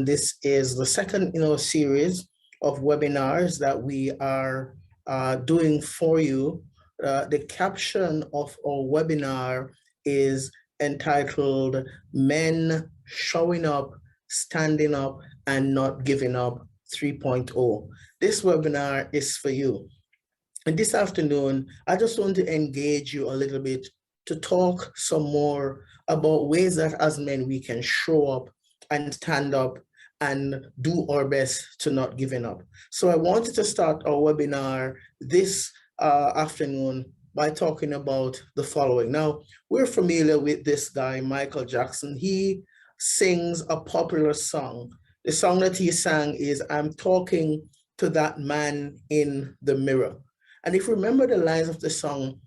This is the second in our series of webinars that we are doing for you. The caption of our webinar is entitled Men Showing Up, Standing Up, and Not Giving Up 3.0. This webinar is for you. And this afternoon, I just want to engage you a little bit to talk some more about ways that as men we can show up and stand up and do our best to not giving up. So I wanted to start our webinar this afternoon by talking about the following. Now, we're familiar with this guy, Michael Jackson. He sings a popular song. The song that he sang is, "I'm talking to that man in the mirror." And if you remember the lines of the song,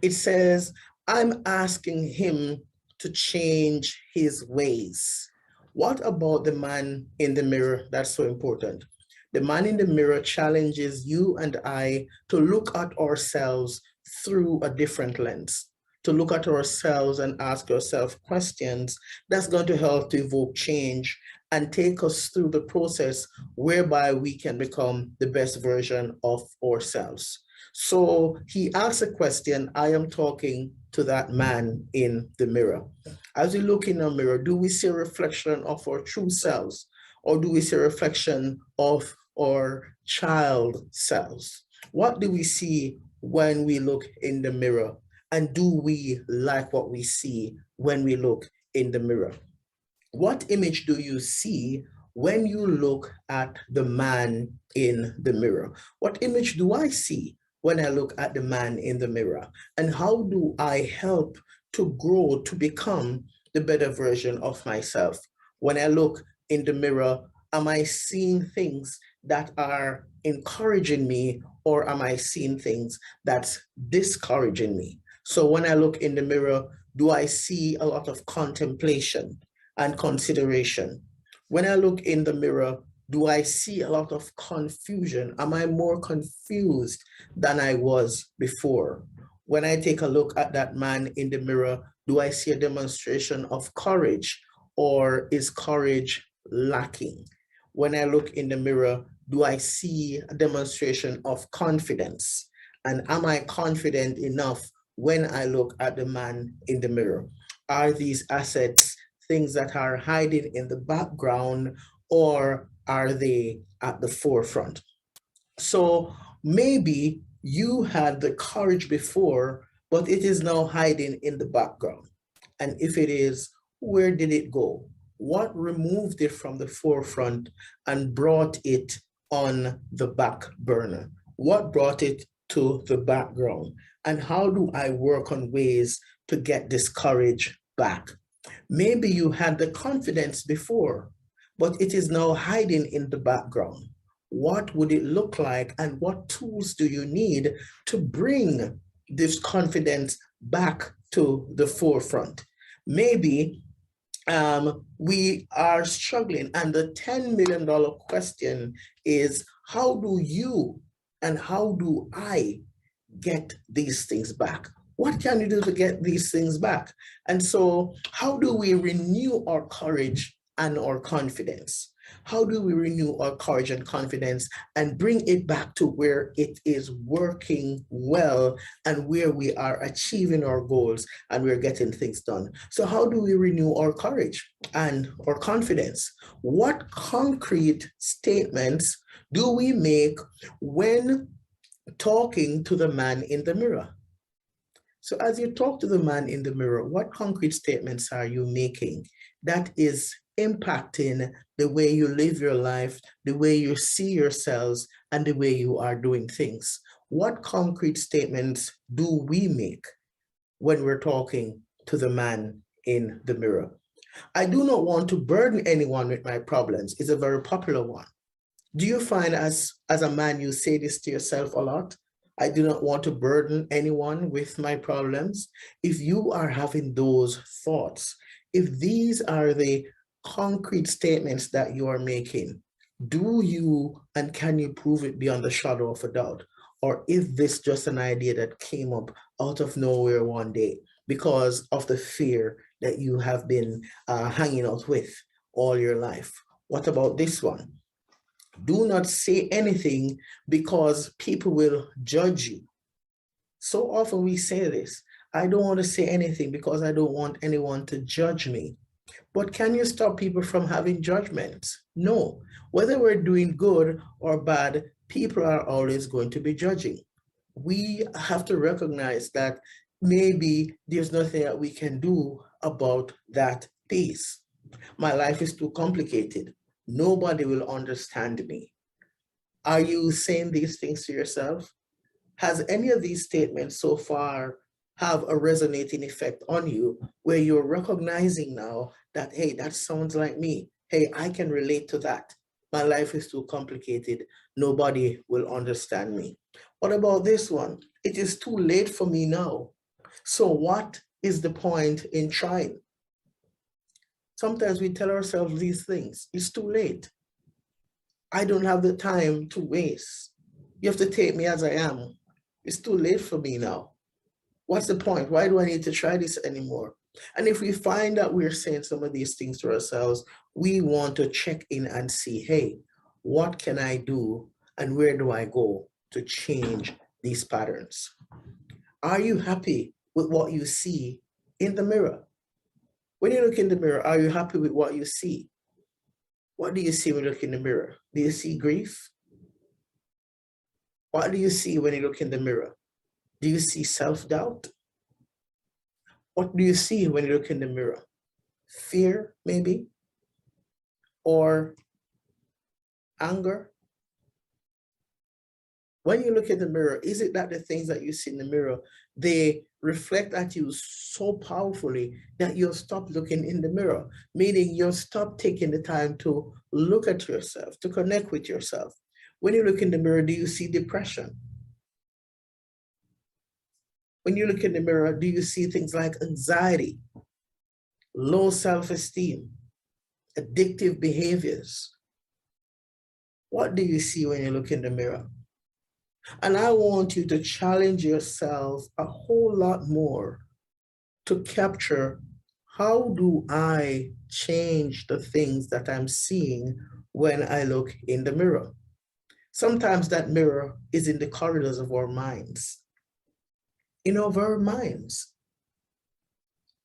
it says, "I'm asking him to change his ways." What about the man in the mirror that's so important? The man in the mirror challenges you and I to look at ourselves through a different lens, to look at ourselves and ask ourselves questions that's going to help to evoke change and take us through the process whereby we can become the best version of ourselves. So he asks a question, I am talking to that man in the mirror. As we look in the mirror, do we see a reflection of our true selves, or do we see a reflection of our child selves? What do we see when we look in the mirror? And do we like what we see when we look in the mirror? What image do you see when you look at the man in the mirror? What image do I see when I look at the man in the mirror? And how do I help to grow to become the better version of myself? When I look in the mirror, am I seeing things that are encouraging me, or am I seeing things that's discouraging me? So when I look in the mirror, do I see a lot of contemplation and consideration? When I look in the mirror, do I see a lot of confusion? Am I more confused than I was before? When I take a look at that man in the mirror, do I see a demonstration of courage, or is courage lacking? When I look in the mirror, do I see a demonstration of confidence? And am I confident enough when I look at the man in the mirror? Are these assets things that are hiding in the background, or are they at the forefront? So maybe you had the courage before, but it is now hiding in the background. And if it is, where did it go? What removed it from the forefront and brought it on the back burner? What brought it to the background? And how do I work on ways to get this courage back? Maybe you had the confidence before, but it is now hiding in the background. What would it look like, and what tools do you need to bring this confidence back to the forefront? Maybe we are struggling, and the $10 million question is, how do you and how do I get these things back? What can you do to get these things back? And so how do we renew our courage and our confidence? How do we renew our courage and confidence and bring it back to where it is working well and where we are achieving our goals and we're getting things done? So how do we renew our courage and our confidence? What concrete statements do we make when talking to the man in the mirror? So as you talk to the man in the mirror, what concrete statements are you making that is impacting the way you live your life, the way you see yourselves, and the way you are doing things? What concrete statements do we make when we're talking to the man in the mirror? I do not want to burden anyone with my problems. It's a very popular one. Do you find as a man, you say this to yourself a lot? I do not want to burden anyone with my problems. If you are having those thoughts, if these are the concrete statements that you are making, do you and can you prove it beyond the shadow of a doubt? Or is this just an idea that came up out of nowhere one day because of the fear that you have been hanging out with all your life? What about this one? Do not say anything because people will judge you. So often we say this, I don't want to say anything because I don't want anyone to judge me. But can you stop people from having judgments? No. Whether we're doing good or bad, people are always going to be judging. We have to recognize that maybe there's nothing that we can do about that piece. My life is too complicated. Nobody will understand me. Are you saying these things to yourself? Has any of these statements so far have a resonating effect on you where you're recognizing now that, hey, that sounds like me. Hey, I can relate to that. My life is too complicated. Nobody will understand me. What about this one? It is too late for me now. So what is the point in trying? Sometimes we tell ourselves these things. It's too late. I don't have the time to waste. You have to take me as I am. It's too late for me now. What's the point? Why do I need to try this anymore? And if we find that we're saying some of these things to ourselves, we want to check in and see, hey, what can I do and where do I go to change these patterns? Are you happy with what you see in the mirror? When you look in the mirror, are you happy with what you see? What do you see when you look in the mirror? Do you see grief? What do you see when you look in the mirror? Do you see self-doubt? What do you see when you look in the mirror? Fear, maybe? Or anger? When you look in the mirror, is it that the things that you see in the mirror, they reflect at you so powerfully that you'll stop looking in the mirror, meaning you'll stop taking the time to look at yourself, to connect with yourself? When you look in the mirror, do you see depression? When you look in the mirror, do you see things like anxiety, low self-esteem, addictive behaviors? What do you see when you look in the mirror? And I want you to challenge yourself a whole lot more to capture, how do I change the things that I'm seeing when I look in the mirror? Sometimes that mirror is in the corridors of our minds. In our minds,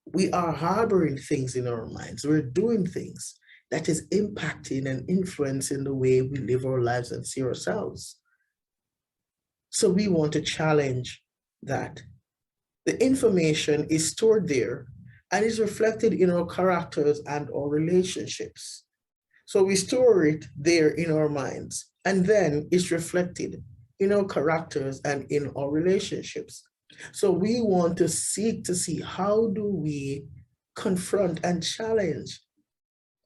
we are harboring things in our minds. We're doing things that is impacting and influencing the way we live our lives and see ourselves. So we want to challenge that. The information is stored there and is reflected in our characters and our relationships. So we store it there in our minds, and then it's reflected in our characters and in our relationships. So we want to seek to see, how do we confront and challenge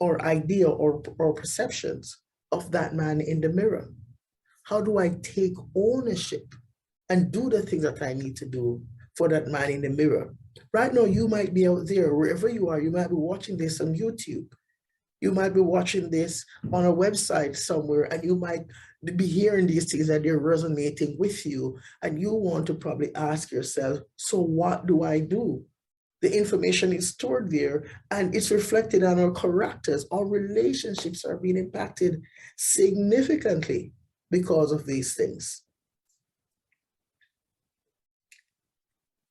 our idea or perceptions of that man in the mirror? How do I take ownership and do the things that I need to do for that man in the mirror? Right now, you might be out there, wherever you are, you might be watching this on YouTube. You might be watching this on a website somewhere, and you might be hearing these things that they're resonating with you. And you want to probably ask yourself, so what do I do? The information is stored there and it's reflected on our characters. Our relationships are being impacted significantly because of these things.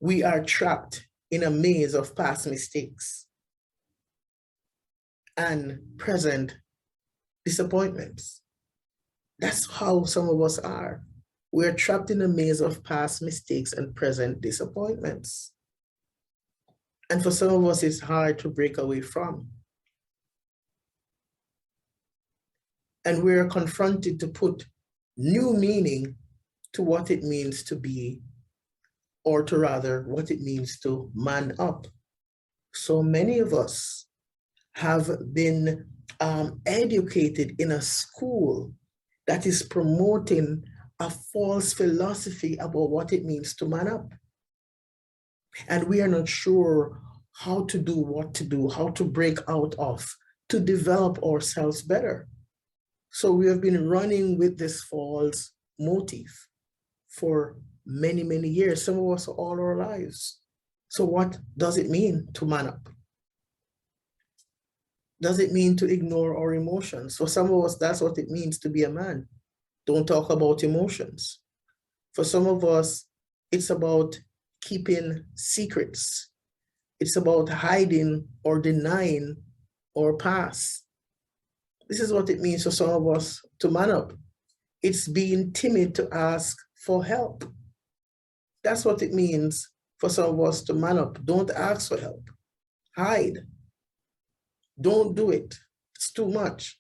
We are trapped in a maze of past mistakes and present disappointments. That's how some of us are. We're trapped in a maze of past mistakes and present disappointments. And for some of us, it's hard to break away from. And we're confronted to put new meaning to what it means to be, or to rather, what it means to man up. So many of us have been educated in a school that is promoting a false philosophy about what it means to man up. And we are not sure how to do, what to do, how to break out of, to develop ourselves better. So we have been running with this false motif for many, many years, some of us all our lives. So what does it mean to man up? Does it mean to ignore our emotions? For some of us, that's what it means to be a man. Don't talk about emotions. For some of us, it's about keeping secrets. It's about hiding or denying our past. This is what it means for some of us to man up. It's being timid to ask for help. That's what it means for some of us to man up. Don't ask for help. Hide. Don't do it. It's too much.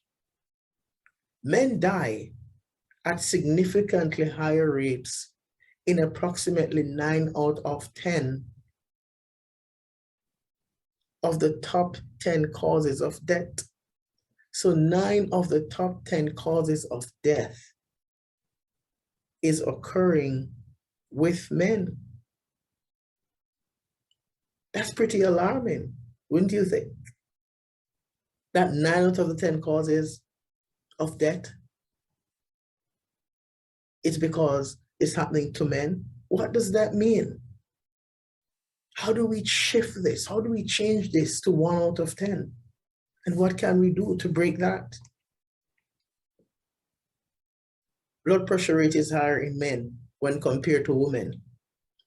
Men die at significantly higher rates in approximately 9 out of 10 of the top 10 causes of death. So 9 of the top 10 causes of death is occurring with men. That's pretty alarming, wouldn't you think? That 9 out of the 10 causes of death, it's because it's happening to men. What does that mean? How do we shift this? How do we change this to 1 out of 10? And what can we do to break that? Blood pressure rate is higher in men when compared to women.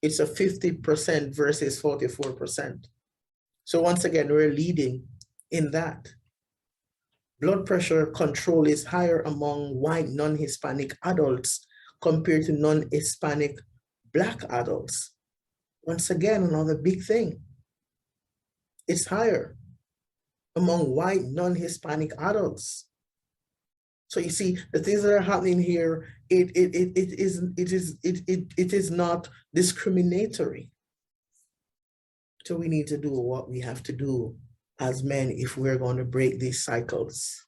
It's a 50% versus 44%. So once again, we're leading in that. Blood pressure control is higher among white non-Hispanic adults compared to non-Hispanic Black adults. Once again, another big thing. It's higher among white non-Hispanic adults. So you see, the things that are happening here, it is not discriminatory. So we need to do what we have to do as men if we're going to break these cycles.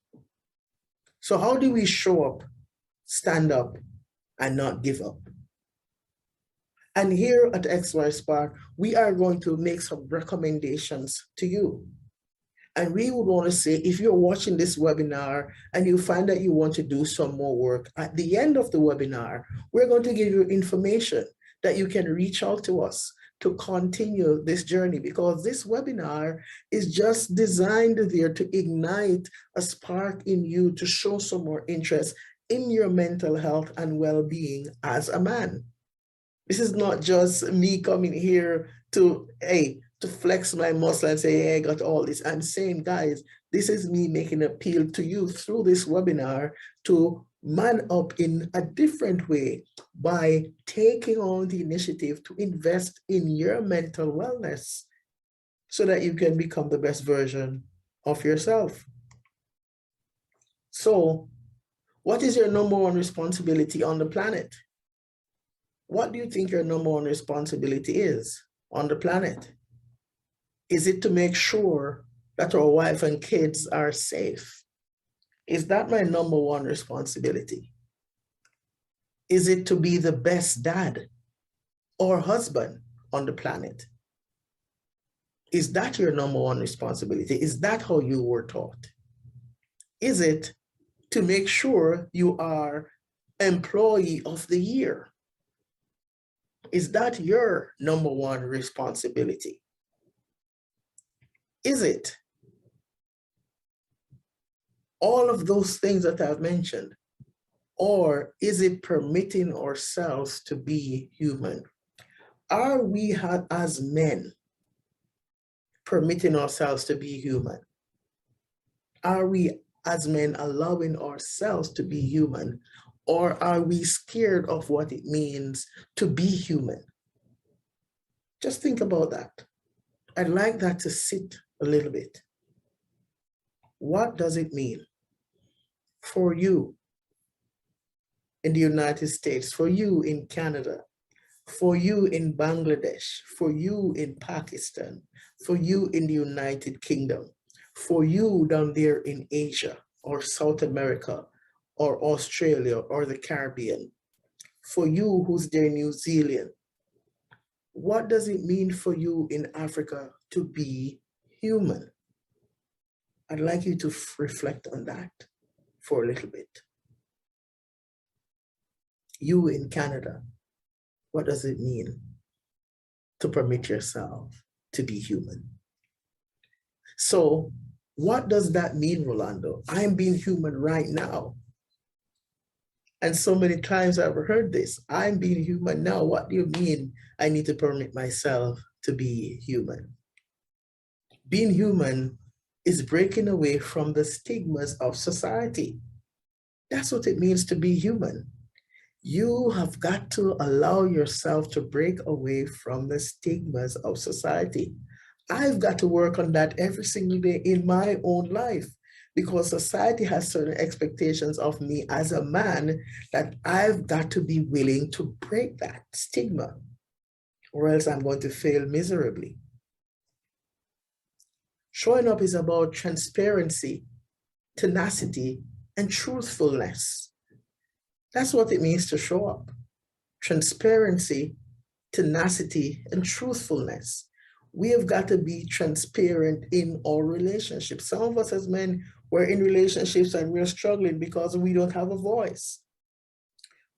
So how do we show up, stand up, and not give up? And here at XY Spark, we are going to make some recommendations to you. And we would want to say, if you're watching this webinar and you find that you want to do some more work, at the end of the webinar, we're going to give you information that you can reach out to us to continue this journey, because this webinar is just designed there to ignite a spark in you to show some more interest in your mental health and well-being as a man. This is not just me coming here to flex my muscle and say, hey, I got all this. I'm saying, guys, this is me making an appeal to you through this webinar to man up in a different way by taking on the initiative to invest in your mental wellness so that you can become the best version of yourself. So, what is your number one responsibility on the planet? What do you think your number one responsibility is on the planet? Is it to make sure that our wife and kids are safe? Is that my number one responsibility? Is it to be the best dad or husband on the planet? Is that your number one responsibility? Is that how you were taught? Is it to make sure you are employee of the year? Is that your number one responsibility? Is it all of those things that I've mentioned? Or is it permitting ourselves to be human? Are we as men permitting ourselves to be human? Are we as men allowing ourselves to be human? Or are we scared of what it means to be human? Just think about that. I'd like that to sit a little bit. What does it mean for you in the United States, for you in Canada, for you in Bangladesh, for you in Pakistan, for you in the United Kingdom, for you down there in Asia or South America or Australia or the Caribbean, for you who's there in New Zealand? What does it mean for you in Africa to be human? I'd like you to reflect on that for a little bit. You in Canada, what does it mean to permit yourself to be human? So What does that mean, Rolando? I'm being human right now. And so many times I've heard this, I'm being human now. What do you mean I need to permit myself to be human? Being human is breaking away from the stigmas of society. That's what it means to be human. You have got to allow yourself to break away from the stigmas of society. I've got to work on that every single day in my own life because society has certain expectations of me as a man that I've got to be willing to break that stigma, or else I'm going to fail miserably. Showing up is about transparency, tenacity, and truthfulness. That's what it means to show up. Transparency, tenacity, and truthfulness. We have got to be transparent in our relationships. Some of us as men, we're in relationships and we're struggling because we don't have a voice.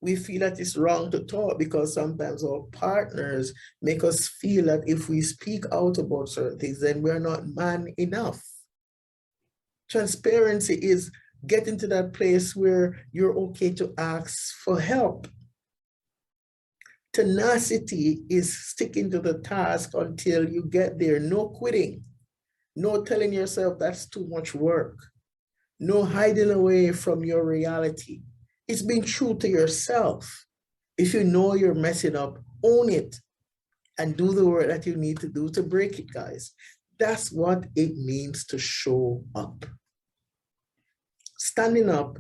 We feel that it's wrong to talk because sometimes our partners make us feel that if we speak out about certain things, then we're not man enough. Transparency is getting to that place where you're okay to ask for help. Tenacity is sticking to the task until you get there. No quitting. No telling yourself that's too much work. No hiding away from your reality. It's being true to yourself. If you know you're messing up, own it and do the work that you need to do to break it, guys. That's what it means to show up. Standing up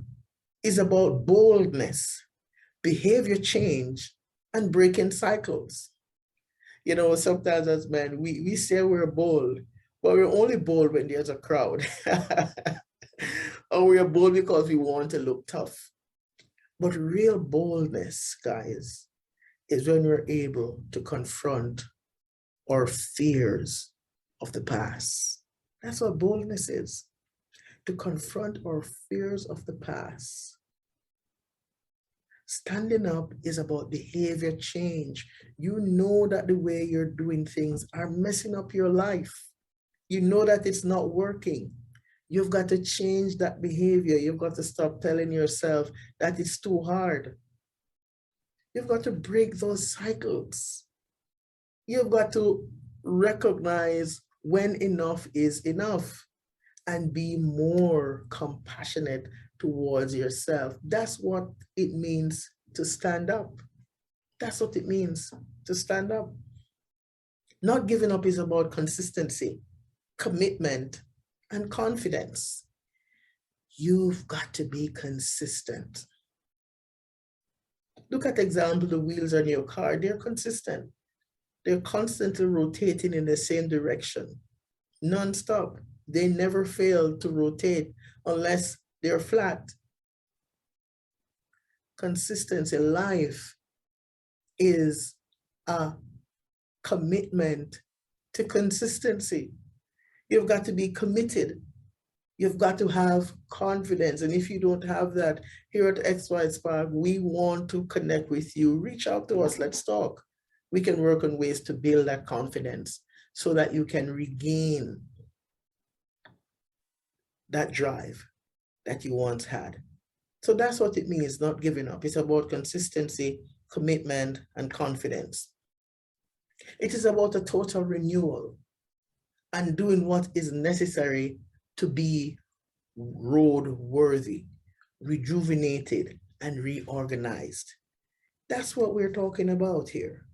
is about boldness, behavior change, and breaking cycles. You know, sometimes as men, we say we're bold, but we're only bold when there's a crowd. Or we're bold because we want to look tough. But real boldness, guys, is when we're able to confront our fears of the past. That's what boldness is, to confront our fears of the past. Standing up is about behavior change. You know that the way you're doing things are messing up your life. You know that it's not working. You've got to change that behavior. You've got to stop telling yourself that it's too hard. You've got to break those cycles. You've got to recognize when enough is enough and be more compassionate towards yourself. That's what it means to stand up. That's what it means to stand up. Not giving up is about consistency, commitment, and confidence. You've got to be consistent. Look at the example, the wheels on your car, they're consistent. They're constantly rotating in the same direction, non-stop. They never fail to rotate unless they're flat. Consistency, life is a commitment to consistency. You've got to be committed. You've got to have confidence. And if you don't have that, here at XY Spark, we want to connect with you. Reach out to us. Let's talk. We can work on ways to build that confidence so that you can regain that drive that you once had. So that's what it means, not giving up. It's about consistency, commitment, and confidence. It is about a total renewal and doing what is necessary to be roadworthy, rejuvenated, and reorganized. That's what we're talking about here.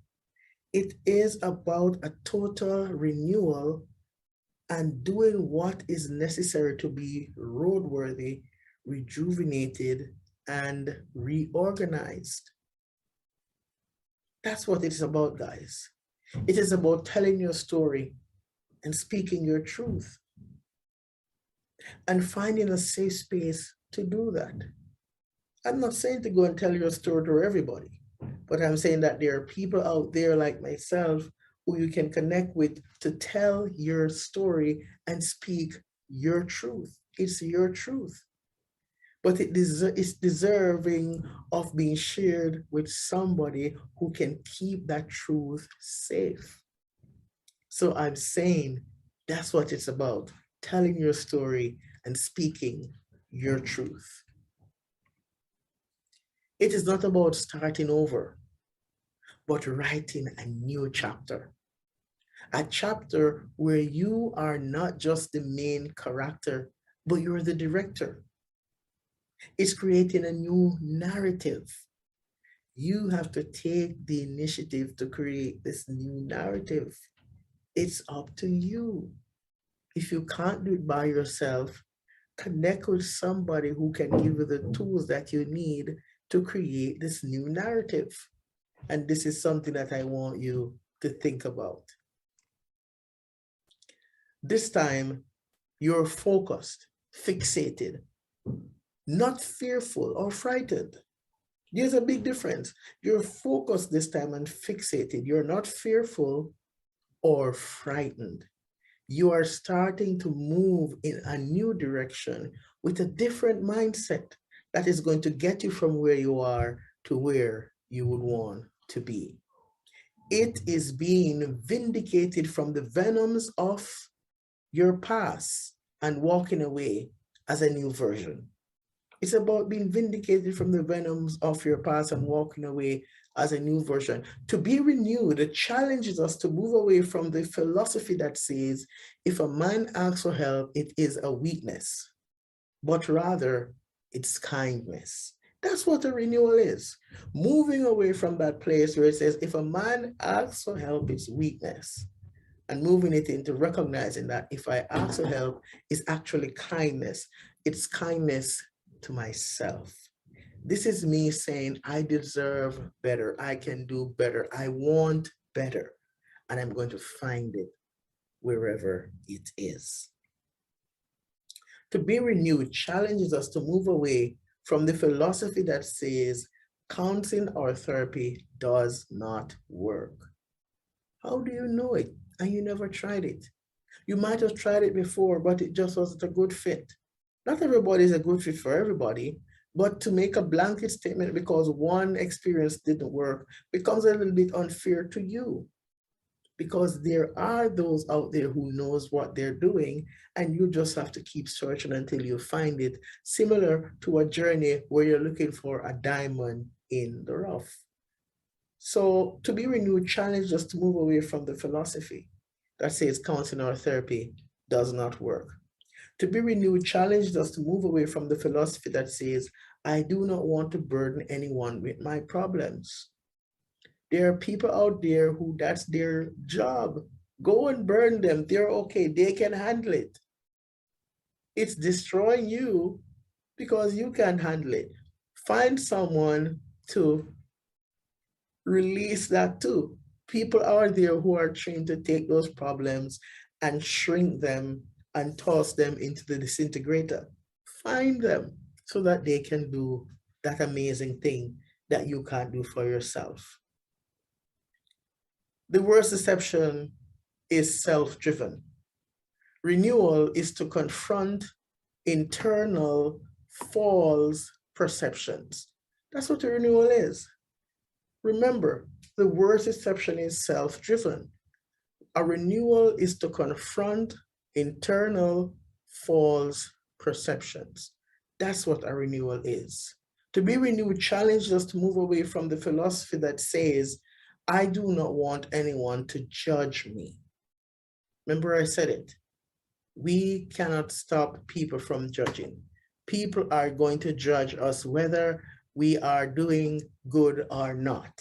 It is about a total renewal and doing what is necessary to be roadworthy, rejuvenated, and reorganized. That's what it's about, guys. It is about telling your story and speaking your truth and finding a safe space to do that. I'm not saying to go and tell your story to everybody, but I'm saying that there are people out there like myself who you can connect with to tell your story and speak your truth. It's your truth. But it's deserving of being shared with somebody who can keep that truth safe. So I'm saying that's what it's about. telling your story, and speaking your truth. It is not about starting over, but writing a new chapter. A chapter where you are not just the main character, but you're the director. It's creating a new narrative. You have to take the initiative to create this new narrative. It's up to you. If you can't do it by yourself, connect with somebody who can give you the tools that you need to create this new narrative. And this is something that I want you to think about. This time, you're focused, fixated, not fearful or frightened. There's a big difference. You're focused this time and fixated. You're not fearful or frightened. You are starting to move in a new direction with a different mindset that is going to get you from where you are to where you would want to be. It is being vindicated from the venoms of your past and walking away as a new version. It's about being vindicated from the venoms of your past and walking away as a new version. To be renewed, it challenges us to move away from the philosophy that says, if a man asks for help, it is a weakness, but rather it's kindness. That's what a renewal is. Moving away from that place where it says, if a man asks for help, it's weakness, and moving it into recognizing that if I ask for help, it's actually kindness. It's kindness to myself. This is me saying, I deserve better. I can do better. I want better. And I'm going to find it wherever it is. To be renewed challenges us to move away from the philosophy that says counseling or therapy does not work. How do you know it? And you never tried it. You might have tried it before, but it just wasn't a good fit. Not everybody is a good fit for everybody, but to make a blanket statement because one experience didn't work becomes a little bit unfair to you, because there are those out there who knows what they're doing, and you just have to keep searching until you find it, similar to a journey where you're looking for a diamond in the rough. So to be renewed challenged us to move away from the philosophy that says counseling or therapy does not work. To be renewed challenged us to move away from the philosophy that says, I do not want to burden anyone with my problems. There are people out there who that's their job. Go and burn them. They're okay. They can handle it. It's destroying you because you can't handle it. Find someone to release that too. People are there who are trained to take those problems and shrink them and toss them into the disintegrator. Find them so that they can do that amazing thing that you can't do for yourself. The worst deception is self-driven. Renewal is to confront internal false perceptions. That's what a renewal is. Remember, the worst deception is self-driven. A renewal is to confront internal false perceptions. That's what a renewal is. To be renewed challenges us to move away from the philosophy that says, I do not want anyone to judge me. Remember I said it. We cannot stop people from judging. People are going to judge us whether we are doing good or not.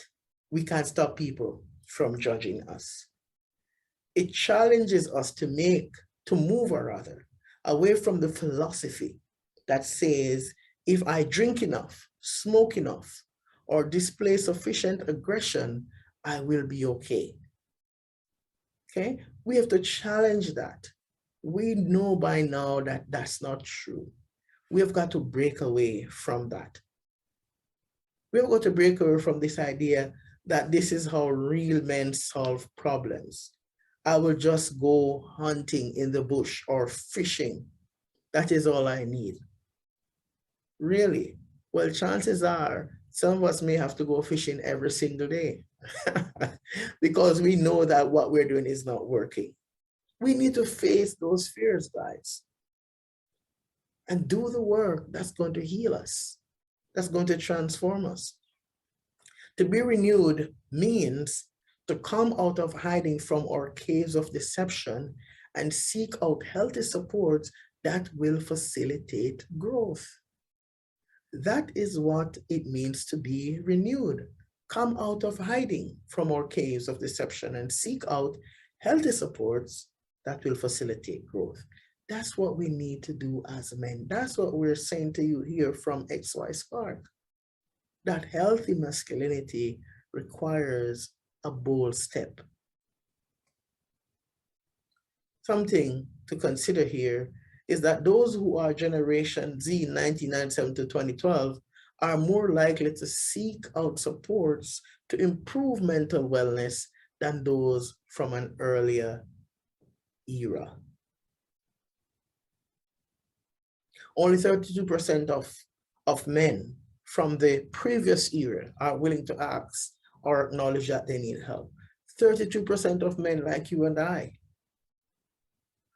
We can't stop people from judging us. It challenges us to move away from the philosophy that says, if I drink enough, smoke enough, or display sufficient aggression, I will be okay. Okay? We have to challenge that. We know by now that that's not true. We have got to break away from that. We have got to break away from this idea that this is how real men solve problems. I will just go hunting in the bush or fishing. That is all I need. Really? Well, chances are some of us may have to go fishing every single day because we know that what we're doing is not working. We need to face those fears, guys, and do the work that's going to heal us, that's going to transform us. To be renewed means to come out of hiding from our caves of deception and seek out healthy supports that will facilitate growth. That is what it means to be renewed. Come out of hiding from our caves of deception and seek out healthy supports that will facilitate growth. That's what we need to do as men. That's what we're saying to you here from XY Spark. That healthy masculinity requires a bold step. Something to consider here is that those who are Generation Z 1997 to 2012 are more likely to seek out supports to improve mental wellness than those from an earlier era. Only 32% of men from the previous era are willing to ask or acknowledge that they need help. 32% of men like you and I.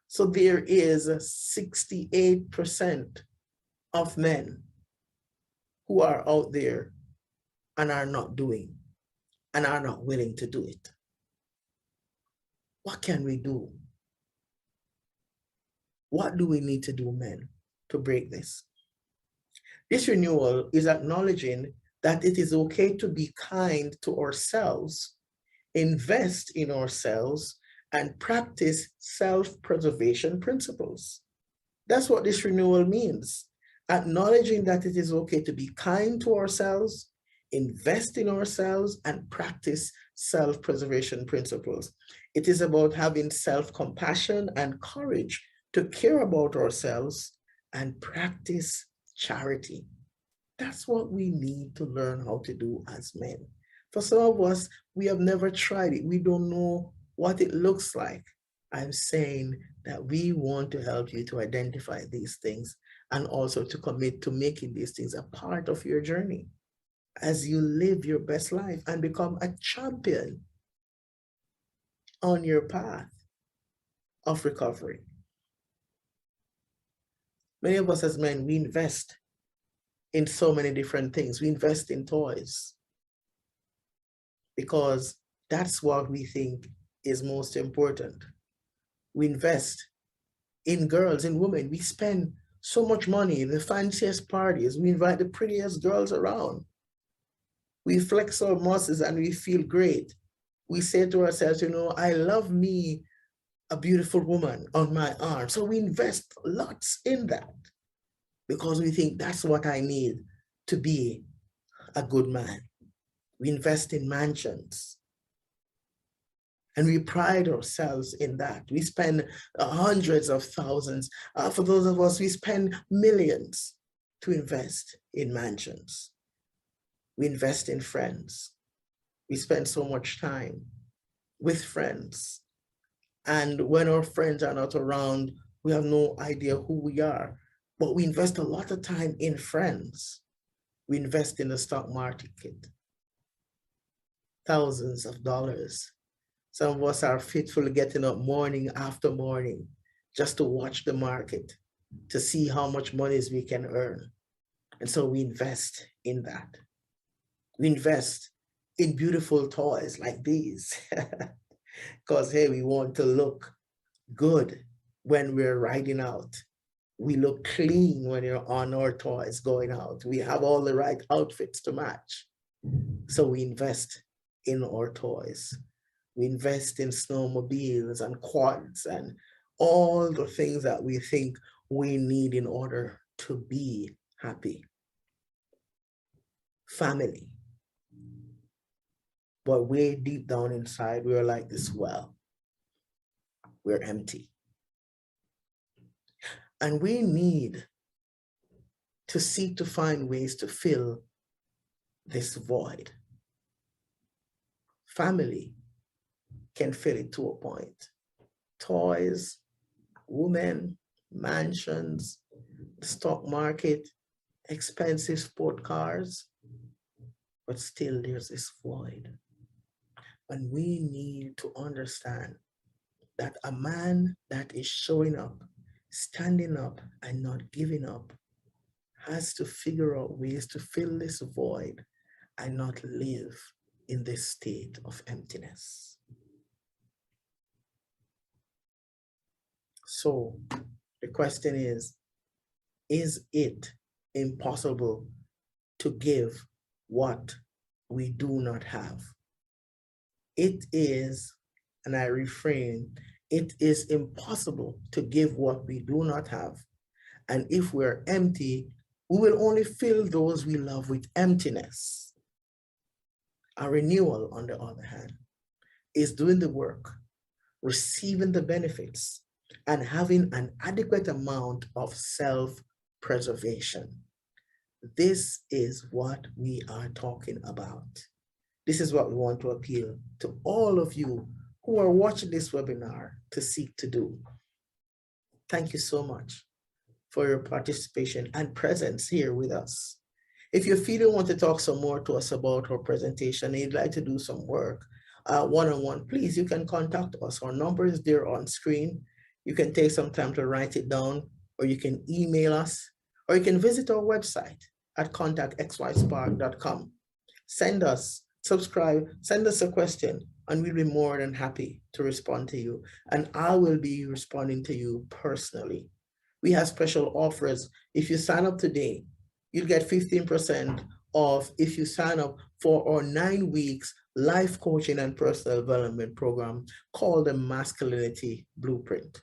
So there is 68% of men who are out there and are not doing and are not willing to do it. What can we do? What do we need to do, men, to break this? This renewal is acknowledging that it is okay to be kind to ourselves, invest in ourselves, and practice self-preservation principles. That's what this renewal means. Acknowledging that it is okay to be kind to ourselves, invest in ourselves, and practice self-preservation principles. It is about having self-compassion and courage to care about ourselves and practice charity. That's what we need to learn how to do as men. For some of us, we have never tried it. We don't know what it looks like. I'm saying that we want to help you to identify these things and also to commit to making these things a part of your journey as you live your best life and become a champion on your path of recovery. Many of us as men, we invest in so many different things. We invest in toys because that's what we think is most important. We invest in girls, in women. We spend so much money in the fanciest parties. We invite the prettiest girls around. We flex our muscles and we feel great. We say to ourselves, you know, I love me a beautiful woman on my arm. So we invest lots in that because we think that's what I need to be a good man. We invest in mansions. And we pride ourselves in that. We spend hundreds of thousands. For those of us, we spend millions to invest in mansions. We invest in friends. We spend so much time with friends. And when our friends are not around, we have no idea who we are. But we invest a lot of time in friends. We invest in the stock market, thousands of dollars. Some of us are faithfully getting up morning after morning just to watch the market, to see how much money we can earn. And so we invest in that. We invest in beautiful toys like these because, hey, we want to look good when we're riding out. We look clean when you're on our toys going out. We have all the right outfits to match. So we invest in our toys. We invest in snowmobiles and quads and all the things that we think we need in order to be happy. Family. But way deep down inside, we're like this well. We're empty. And we need to seek to find ways to fill this void. Family can fill it to a point. Toys, women, mansions, stock market, expensive sport cars, but still there's this void. And we need to understand that a man that is showing up, standing up, and not giving up has to figure out ways to fill this void and not live in this state of emptiness. So the question is it impossible to give what we do not have? It is, and I refrain, it is impossible to give what we do not have. And if we're empty, we will only fill those we love with emptiness. A renewal, on the other hand, is doing the work, receiving the benefits, and having an adequate amount of self-preservation. This is what we are talking about. This is what we want to appeal to all of you who are watching this webinar to seek to do. Thank you so much for your participation and presence here with us. If you feel you want to talk some more to us about our presentation and you'd like to do some work one-on-one, please, you can contact us. Our number is there on screen. You can take some time to write it down, or you can email us, or you can visit our website at contactxyspark.com. Send us, subscribe, send us a question, and we'll be more than happy to respond to you. And I will be responding to you personally. We have special offers. If you sign up today, you'll get 15% off if you sign up for our 9 weeks life coaching and personal development program called the Masculinity Blueprint.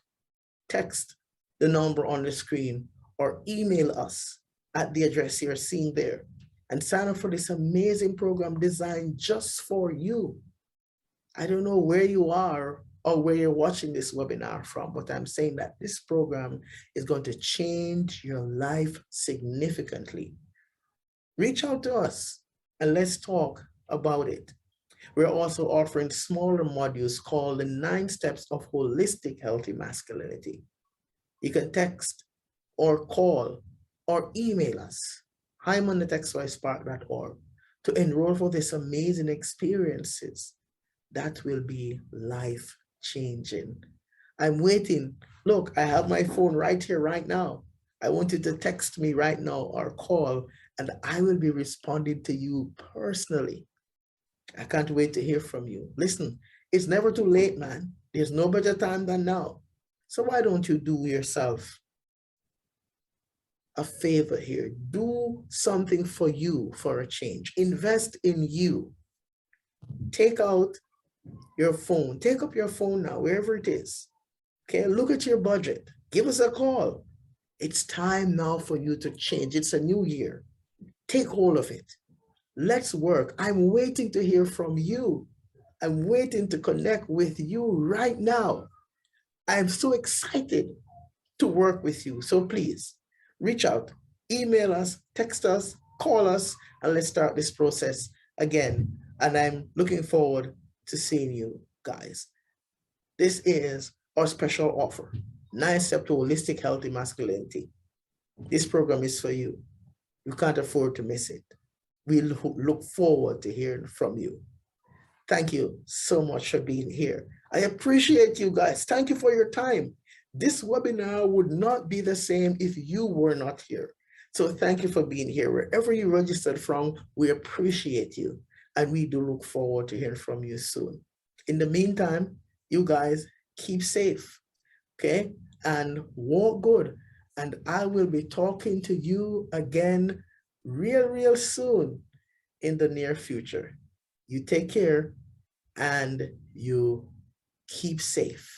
Text the number on the screen or email us at the address you're seeing there and sign up for this amazing program designed just for you. I don't know where you are or where you're watching this webinar from, but I'm saying that this program is going to change your life significantly. Reach out to us and let's talk about it. We're also offering smaller modules called the 9 Steps of Holistic Healthy Masculinity. You can text or call or email us, hyman@xyspark.org, to enroll for these amazing experiences that will be life-changing. I'm waiting. Look, I have my phone right here, right now. I want you to text me right now or call, and I will be responding to you personally. I can't wait to hear from you. Listen, it's never too late, man. There's no better time than now. So why don't you do yourself a favor here? Do something for you for a change. Invest in you. Take out your phone. Take up your phone now, wherever it is. Okay, look at your budget. Give us a call. It's time now for you to change. It's a new year. Take hold of it. Let's work. I'm waiting to hear from you. I'm waiting to connect with you right now. I'm so excited to work with you. So please reach out, email us, text us, call us, and let's start this process again. And I'm looking forward to seeing you guys. This is our special offer, 9 Steps to Holistic Healthy Masculinity. This program is for you. You can't afford to miss it. We look forward to hearing from you. Thank you so much for being here. I appreciate you guys. Thank you for your time. This webinar would not be the same if you were not here. So thank you for being here. Wherever you registered from, we appreciate you. And we do look forward to hearing from you soon. In the meantime, you guys keep safe, okay? And walk good. And I will be talking to you again real soon in the near future. You take care and you keep safe.